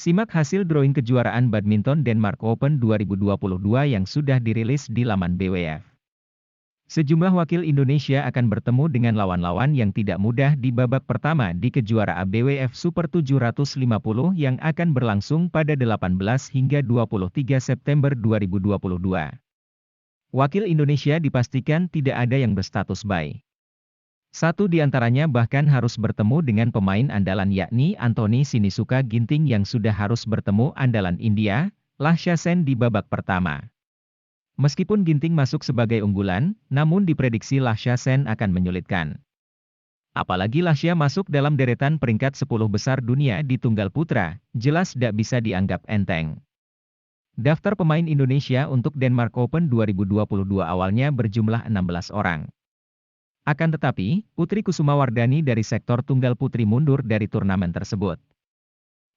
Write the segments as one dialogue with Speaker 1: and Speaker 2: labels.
Speaker 1: Simak hasil drawing kejuaraan badminton Denmark Open 2022 yang sudah dirilis di laman BWF. Sejumlah wakil Indonesia akan bertemu dengan lawan-lawan yang tidak mudah di babak pertama di kejuaraan BWF Super 750 yang akan berlangsung pada 18 hingga 23 September 2022. Wakil Indonesia dipastikan tidak ada yang berstatus bye. Satu di antaranya bahkan harus bertemu dengan pemain andalan yakni Anthony Sinisuka Ginting yang sudah harus bertemu andalan India, Lakshya Sen di babak pertama. Meskipun Ginting masuk sebagai unggulan, namun diprediksi Lakshya Sen akan menyulitkan. Apalagi Lakshya masuk dalam deretan peringkat 10 besar dunia di tunggal putra, jelas tidak bisa dianggap enteng. Daftar pemain Indonesia untuk Denmark Open 2022 awalnya berjumlah 16 orang. Akan tetapi, Putri Kusumawardhani dari sektor tunggal putri mundur dari turnamen tersebut.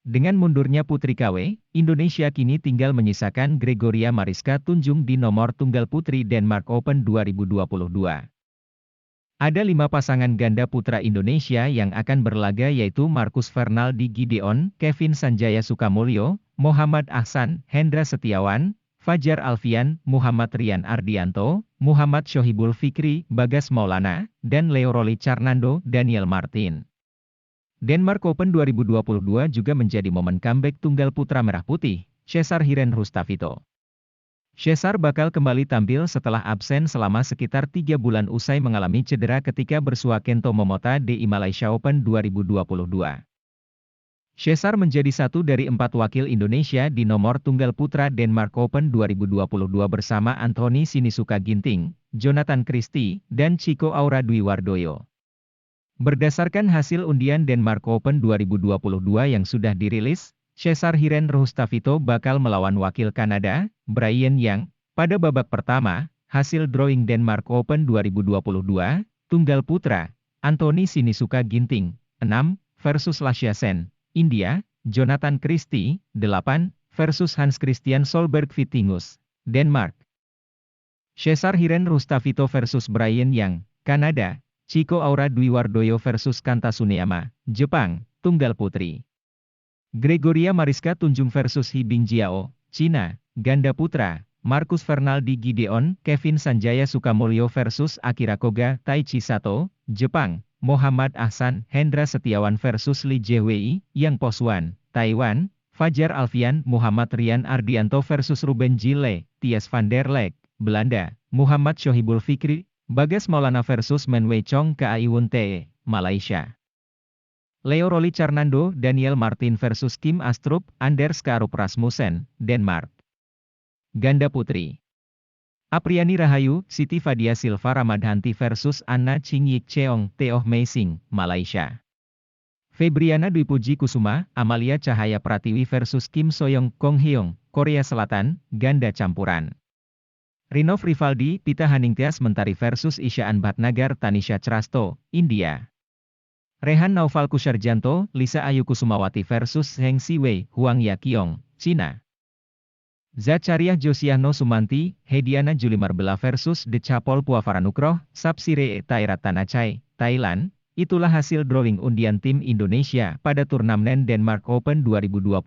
Speaker 1: Dengan mundurnya Putri KW, Indonesia kini tinggal menyisakan Gregoria Mariska Tunjung di nomor tunggal putri Denmark Open 2022. Ada 5 pasangan ganda putra Indonesia yang akan berlaga yaitu Marcus Fernaldi Gideon, Kevin Sanjaya Sukamulyo, Muhammad Ahsan, Hendra Setiawan, Fajar Alfian, Muhammad Rian Ardianto, Muhammad Shohibul Fikri, Bagas Maulana, dan Leo Rolly Carnando, Daniel Martin. Denmark Open 2022 juga menjadi momen comeback tunggal putra merah putih, Cesar Hiren Rustavito. Cesar bakal kembali tampil setelah absen selama sekitar 3 bulan usai mengalami cedera ketika bersua Kento Momota di Malaysia Open 2022. Cesar menjadi satu dari 4 wakil Indonesia di nomor tunggal putra Denmark Open 2022 bersama Anthony Sinisuka Ginting, Jonathan Christie, dan Chico Aura Dwi Wardoyo. Berdasarkan hasil undian Denmark Open 2022 yang sudah dirilis, Cesar Hiren Rustavito bakal melawan wakil Kanada, Brian Yang, pada babak pertama. Hasil drawing Denmark Open 2022, tunggal putra, Anthony Sinisuka Ginting, 6, versus Lakshya Sen, India, Jonathan Christie, 8, versus Hans Christian Solberg Vittingus, Denmark. Cesar Hiren Rustavito versus Brian Yang, Kanada, Chico Aura Dwi Wardoyo versus Kanta Tsuneyama, Jepang, tunggal putri. Gregoria Mariska Tunjung versus He Bingjiao, Cina, ganda putra, Marcus Fernaldi Gideon, Kevin Sanjaya Sukamulyo versus Akira Koga, Taichi Sato, Jepang. Muhammad Ahsan, Hendra Setiawan versus Lee Jae-wei, Yang Poswan, Taiwan, Fajar Alfian, Muhammad Rian Ardianto versus Ruben Gille, Thies van der Leck, Belanda, Muhammad Shohibul Fikri, Bagas Maulana versus Men Wei Chong Kaiwun Te, Malaysia. Leo Rolly Carnando, Daniel Martin versus Kim Astrup, Anders Karup Rasmussen, Denmark. Ganda putri. Apriani Rahayu, Siti Fadia Silva Ramadhanti versus Anna Ching Yik Cheong, Teoh Mei Sing, Malaysia. Febriana Dwi Puji Kusuma, Amalia Cahaya Pratiwi versus Kim Soyoung Kong Hyung, Korea Selatan, ganda campuran. Rinov Rivaldi, Pita Haningtyas Mentari versus Isyaan Bhatnagar Tanisha Trasto, India. Rehan Naufal Kusarjanto, Lisa Ayu Kusumawati versus Heng Siwei, Huang Yaqiong, Cina. Zachariah Josiahno Sumanti, Hediana Julimarbela versus Decapol Puavaranukroh, Sapsire Tairat Tanachai, Thailand. Itulah hasil drawing undian tim Indonesia pada turnamen Denmark Open 2022.